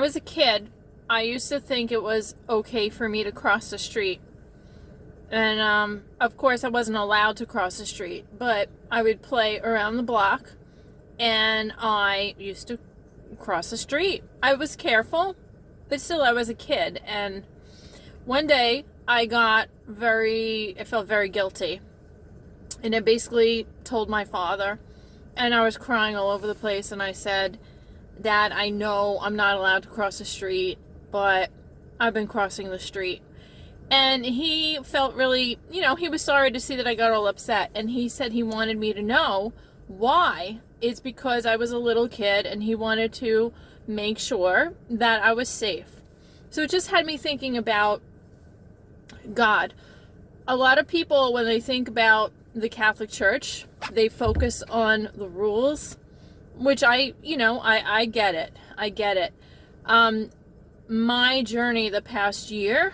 was a kid, I used to think it was okay for me to cross the street. And of course, I wasn't allowed to cross the street, but I would play around the block, and I used to cross the street. I was careful, but still, I was a kid. And one day, I felt very guilty. And I basically told my father, and I was crying all over the place, and I said, Dad, I know I'm not allowed to cross the street, but I've been crossing the street. And he felt really, he was sorry to see that I got all upset. And he said he wanted me to know why. It's because I was a little kid and he wanted to make sure that I was safe. So it just had me thinking about God. A lot of people, when they think about the Catholic Church, they focus on the rules, which I get it. I get it. My journey the past year,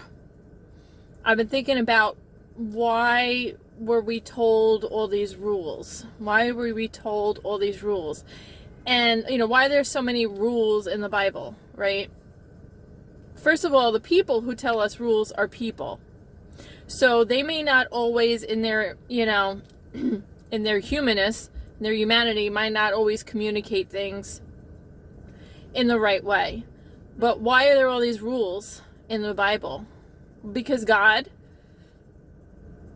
I've been thinking about why were we told all these rules? Why were we told all these rules? And, why there's so many rules in the Bible, right? First of all, the people who tell us rules are people. So they may not always in their, in their humanness, their humanity, might not always communicate things in the right way. But why are there all these rules in the Bible? Because God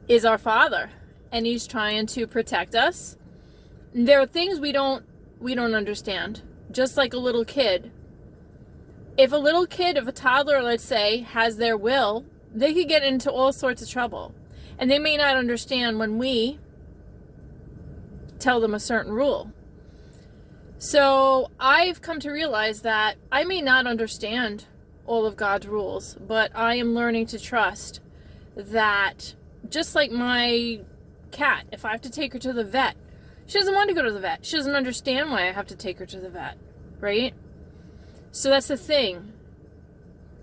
is our Father, and He's trying to protect us. There are things we don't understand. Just like a little kid. If a toddler, let's say, has their will, they could get into all sorts of trouble. And they may not understand when we tell them a certain rule. So I've come to realize that I may not understand all of God's rules, but I am learning to trust that, just like my cat, if I have to take her to the vet, she doesn't want to go to the vet. She doesn't understand why I have to take her to the vet, right? So that's the thing.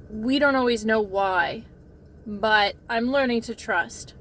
We don't always know why, but I'm learning to trust.